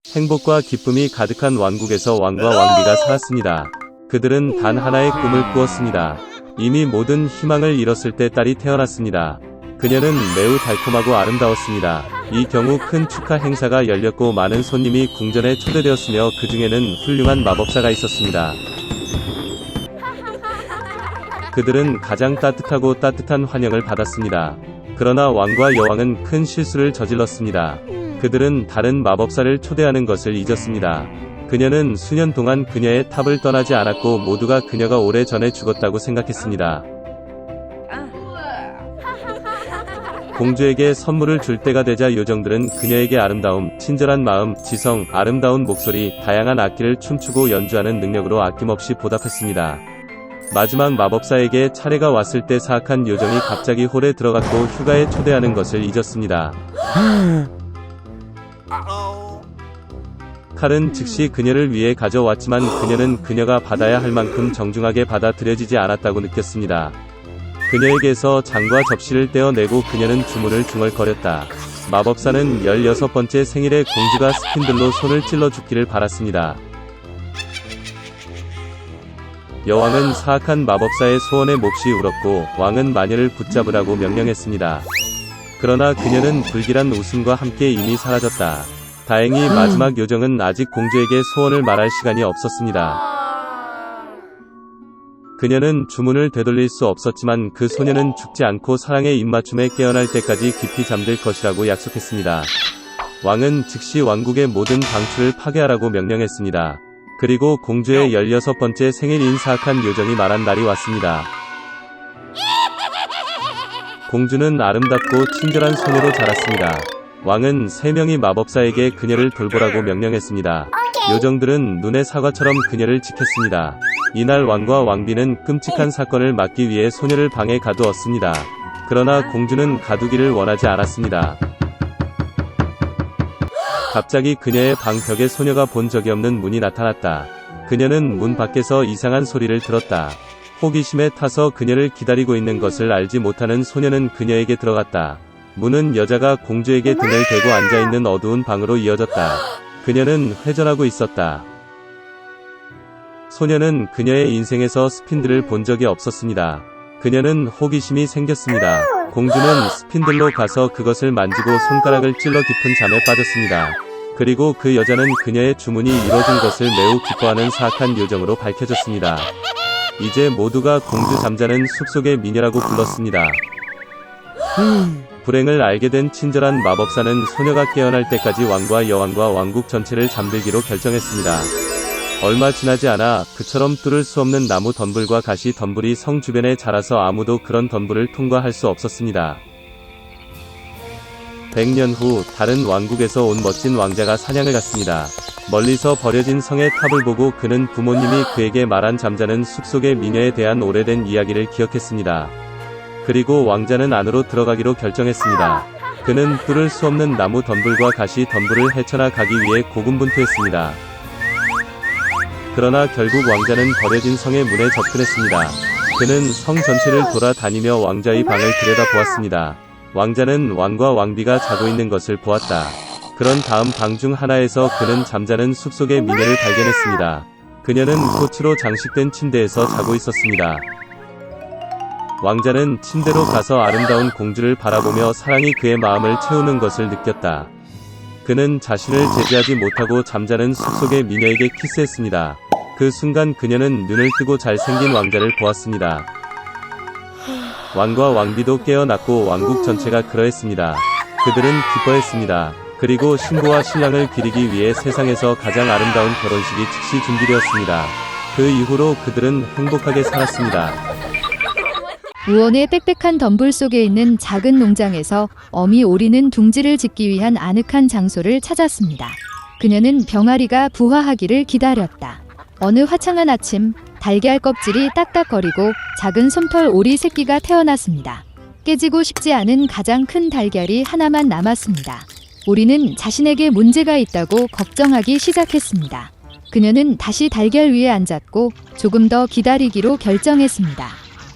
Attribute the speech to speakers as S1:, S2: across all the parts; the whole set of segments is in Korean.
S1: 행복과 기쁨이 가득한 왕국에서 왕과 왕비가 살았습니다. 그들은 단 하나의 꿈을 꾸었습니다. 이미 모든 희망을 잃었을 때 딸이 태어났습니다. 그녀는 매우 달콤하고 아름다웠습니다. 이 경우 큰 축하 행사가 열렸고 많은 손님이 궁전에 초대되었으며 그 중에는 훌륭한 마법사가 있었습니다. 그들은 가장 따뜻하고 따뜻한 환영을 받았습니다. 그러나 왕과 여왕은 큰 실수를 저질렀습니다. 그들은 다른 마법사를 초대하는 것을 잊었습니다. 그녀는 수년 동안 그녀의 탑을 떠나지 않았고 모두가 그녀가 오래전에 죽었다고 생각했습니다. 공주에게 선물을 줄 때가 되자 요정들은 그녀에게 아름다움, 친절한 마음, 지성, 아름다운 목소리, 다양한 악기를 춤추고 연주하는 능력으로 아낌없이 보답했습니다. 마지막 마법사에게 차례가 왔을 때 사악한 요정이 갑자기 홀에 들어갔고 휴가에 초대하는 것을 잊었습니다. 칼은 즉시 그녀를 위해 가져왔지만 그녀는 그녀가 받아야 할 만큼 정중하게 받아들여지지 않았다고 느꼈습니다. 그녀에게서 장과 접시를 떼어내고 그녀는 주문을 중얼거렸다. 마법사는 16번째 생일에 공주가 스핀들로 손을 찔러 죽기를 바랐습니다. 여왕은 사악한 마법사의 소원에 몹시 울었고 왕은 마녀를 붙잡으라고 명령했습니다. 그러나 그녀는 불길한 웃음과 함께 이미 사라졌다. 다행히 마지막 요정은 아직 공주에게 소원을 말할 시간이 없었습니다. 그녀는 주문을 되돌릴 수 없었지만 그 소녀는 죽지 않고 사랑의 입맞춤에 깨어날 때까지 깊이 잠들 것이라고 약속했습니다. 왕은 즉시 왕국의 모든 방출을 파괴하라고 명령했습니다. 그리고 공주의 16번째 생일인 사악한 요정이 말한 날이 왔습니다. 공주는 아름답고 친절한 소녀로 자랐습니다. 왕은 3명의 마법사에게 그녀를 돌보라고 명령했습니다. 요정들은 눈의 사과처럼 그녀를 지켰습니다. 이날 왕과 왕비는 끔찍한 사건을 막기 위해 소녀를 방에 가두었습니다. 그러나 공주는 가두기를 원하지 않았습니다. 갑자기 그녀의 방 벽에 소녀가 본 적이 없는 문이 나타났다. 그녀는 문 밖에서 이상한 소리를 들었다. 호기심에 타서 그녀를 기다리고 있는 것을 알지 못하는 소녀는 그녀에게 들어갔다. 문은 여자가 공주에게 등을 대고 앉아있는 어두운 방으로 이어졌다. 그녀는 회전하고 있었다. 소녀는 그녀의 인생에서 스핀들을 본 적이 없었습니다. 그녀는 호기심이 생겼습니다. 공주는 스핀들로 가서 그것을 만지고 손가락을 찔러 깊은 잠에 빠졌습니다. 그리고 그 여자는 그녀의 주문이 이뤄진 것을 매우 기뻐하는 사악한 요정으로 밝혀졌습니다. 이제 모두가 공주 잠자는 숲속의 미녀라고 불렀습니다. 불행을 알게 된 친절한 마법사는 소녀가 깨어날 때까지 왕과 여왕과 왕국 전체를 잠들기로 결정했습니다. 얼마 지나지 않아 그처럼 뚫을 수 없는 나무 덤불과 가시 덤불이 성 주변에 자라서 아무도 그런 덤불을 통과할 수 없었습니다. 100년 후 다른 왕국에서 온 멋진 왕자가 사냥을 갔습니다. 멀리서 버려진 성의 탑을 보고 그는 부모님이 그에게 말한 잠자는 숲속의 미녀에 대한 오래된 이야기를 기억했습니다. 그리고 왕자는 안으로 들어가기로 결정했습니다. 그는 뚫을 수 없는 나무 덤불과 가시 덤불을 헤쳐나 가기 위해 고군분투했습니다. 그러나 결국 왕자는 버려진 성의 문에 접근했습니다. 그는 성 전체를 돌아다니며 왕자의 방을 들여다보았습니다. 왕자는 왕과 왕비가 자고 있는 것을 보았다. 그런 다음 방 중 하나에서 그는 잠자는 숲속의 미녀를 발견했습니다. 그녀는 꽃으로 장식된 침대에서 자고 있었습니다. 왕자는 침대로 가서 아름다운 공주를 바라보며 사랑이 그의 마음을 채우는 것을 느꼈다. 그는 자신을 제지하지 못하고 잠자는 숲속의 미녀에게 키스했습니다. 그 순간 그녀는 눈을 뜨고 잘생긴 왕자를 보았습니다. 왕과 왕비도 깨어났고 왕국 전체가 그러했습니다. 그들은 기뻐했습니다. 그리고 신부와 신랑을 기리기 위해 세상에서 가장 아름다운 결혼식이 즉시 준비되었습니다. 그 이후로 그들은 행복하게 살았습니다.
S2: 우원의 빽빽한 덤불 속에 있는 작은 농장에서 어미 오리는 둥지를 짓기 위한 아늑한 장소를 찾았습니다. 그녀는 병아리가 부화하기를 기다렸다. 어느 화창한 아침, 달걀 껍질이 딱딱거리고 작은 솜털 오리 새끼가 태어났습니다. 깨지고 싶지 않은 가장 큰 달걀이 하나만 남았습니다. 오리는 자신에게 문제가 있다고 걱정하기 시작했습니다. 그녀는 다시 달걀 위에 앉았고 조금 더 기다리기로 결정했습니다.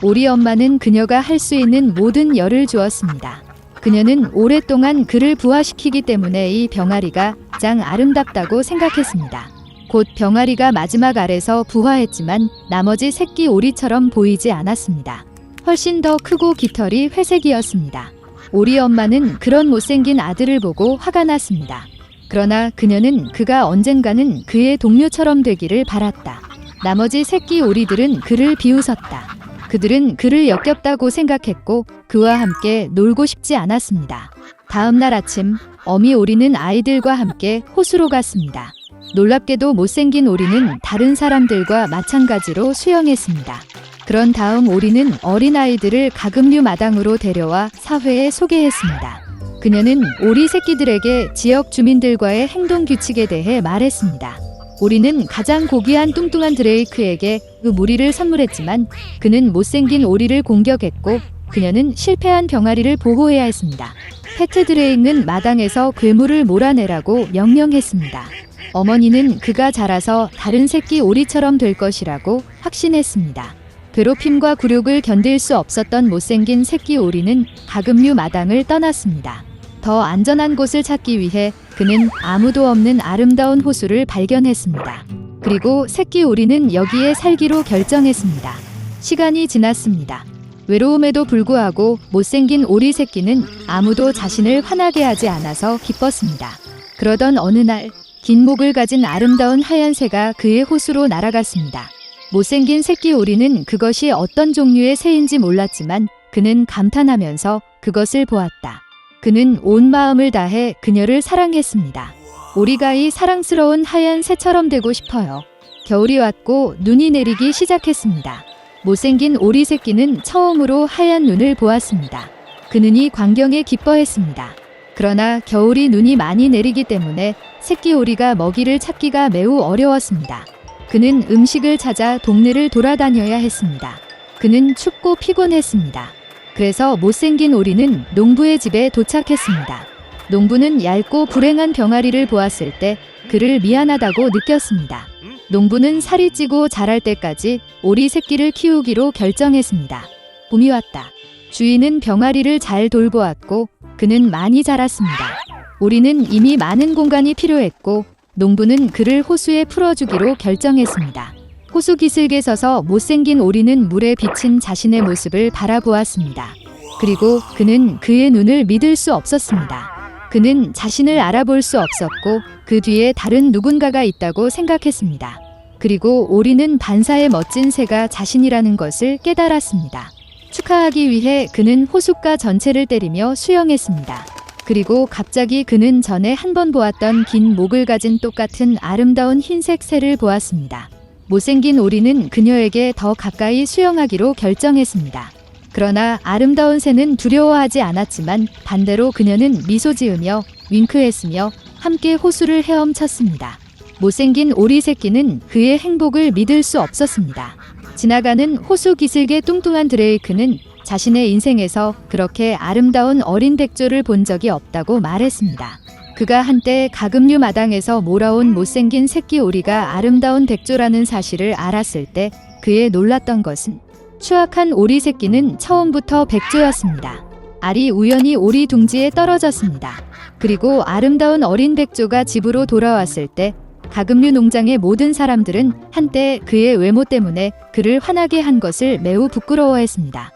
S2: 오리 엄마는 그녀가 할 수 있는 모든 열을 주었습니다. 그녀는 오랫동안 그를 부화시키기 때문에 이 병아리가 가장 아름답다고 생각했습니다. 곧 병아리가 마지막 알에서 부화했지만 나머지 새끼 오리처럼 보이지 않았습니다. 훨씬 더 크고 깃털이 회색이었습니다. 오리 엄마는 그런 못생긴 아들을 보고 화가 났습니다. 그러나 그녀는 그가 언젠가는 그의 동료처럼 되기를 바랐다. 나머지 새끼 오리들은 그를 비웃었다. 그들은 그를 역겹다고 생각했고 그와 함께 놀고 싶지 않았습니다. 다음 날 아침 어미 오리는 아이들과 함께 호수로 갔습니다. 놀랍게도 못생긴 오리는 다른 사람들과 마찬가지로 수영했습니다. 그런 다음 오리는 어린아이들을 가금류 마당으로 데려와 사회에 소개했습니다. 그녀는 오리 새끼들에게 지역 주민들과의 행동 규칙에 대해 말했습니다. 오리는 가장 고귀한 뚱뚱한 드레이크에게 그 무리를 선물했지만 그는 못생긴 오리를 공격했고 그녀는 실패한 병아리를 보호해야 했습니다. 패트 드레이크는 마당에서 괴물을 몰아내라고 명령했습니다. 어머니는 그가 자라서 다른 새끼 오리처럼 될 것이라고 확신했습니다. 괴롭힘과 굴욕을 견딜 수 없었던 못생긴 새끼 오리는 가금류 마당을 떠났습니다. 더 안전한 곳을 찾기 위해 그는 아무도 없는 아름다운 호수를 발견했습니다. 그리고 새끼 오리는 여기에 살기로 결정했습니다. 시간이 지났습니다. 외로움에도 불구하고 못생긴 오리 새끼는 아무도 자신을 화나게 하지 않아서 기뻤습니다. 그러던 어느 날 긴 목을 가진 아름다운 하얀 새가 그의 호수로 날아갔습니다. 못생긴 새끼 오리는 그것이 어떤 종류의 새인지 몰랐지만 그는 감탄하면서 그것을 보았다. 그는 온 마음을 다해 그녀를 사랑했습니다. 오리가 이 사랑스러운 하얀 새처럼 되고 싶어요. 겨울이 왔고 눈이 내리기 시작했습니다. 못생긴 오리 새끼는 처음으로 하얀 눈을 보았습니다. 그 눈이 광경에 기뻐했습니다. 그러나 겨울이 눈이 많이 내리기 때문에 새끼 오리가 먹이를 찾기가 매우 어려웠습니다. 그는 음식을 찾아 동네를 돌아다녀야 했습니다. 그는 춥고 피곤했습니다. 그래서 못생긴 오리는 농부의 집에 도착했습니다. 농부는 얇고 불행한 병아리를 보았을 때 그를 미안하다고 느꼈습니다. 농부는 살이 찌고 자랄 때까지 오리 새끼를 키우기로 결정했습니다. 봄이 왔다. 주인은 병아리를 잘 돌보았고 그는 많이 자랐습니다. 오리는 이미 많은 공간이 필요했고 농부는 그를 호수에 풀어주기로 결정했습니다. 호수 기슭에 서서 못생긴 오리는 물에 비친 자신의 모습을 바라보았습니다. 그리고 그는 그의 눈을 믿을 수 없었습니다. 그는 자신을 알아볼 수 없었고 그 뒤에 다른 누군가가 있다고 생각했습니다. 그리고 오리는 반사의 멋진 새가 자신이라는 것을 깨달았습니다. 축하하기 위해 그는 호숫가 전체를 때리며 수영했습니다. 그리고 갑자기 그는 전에 한 번 보았던 긴 목을 가진 똑같은 아름다운 흰색 새를 보았습니다. 못생긴 오리는 그녀에게 더 가까이 수영하기로 결정했습니다. 그러나 아름다운 새는 두려워하지 않았지만 반대로 그녀는 미소 지으며 윙크했으며 함께 호수를 헤엄쳤습니다. 못생긴 오리 새끼는 그의 행복을 믿을 수 없었습니다. 지나가는 호수 기슭의 뚱뚱한 드레이크는 자신의 인생에서 그렇게 아름다운 어린 백조를 본 적이 없다고 말했습니다. 그가 한때 가금류 마당에서 몰아온 못생긴 새끼 오리가 아름다운 백조라는 사실을 알았을 때 그의 놀랐던 것은 추악한 오리 새끼는 처음부터 백조였습니다. 알이 우연히 오리 둥지에 떨어졌습니다. 그리고 아름다운 어린 백조가 집으로 돌아왔을 때 가금류 농장의 모든 사람들은 한때 그의 외모 때문에 그를 화나게 한 것을 매우 부끄러워했습니다.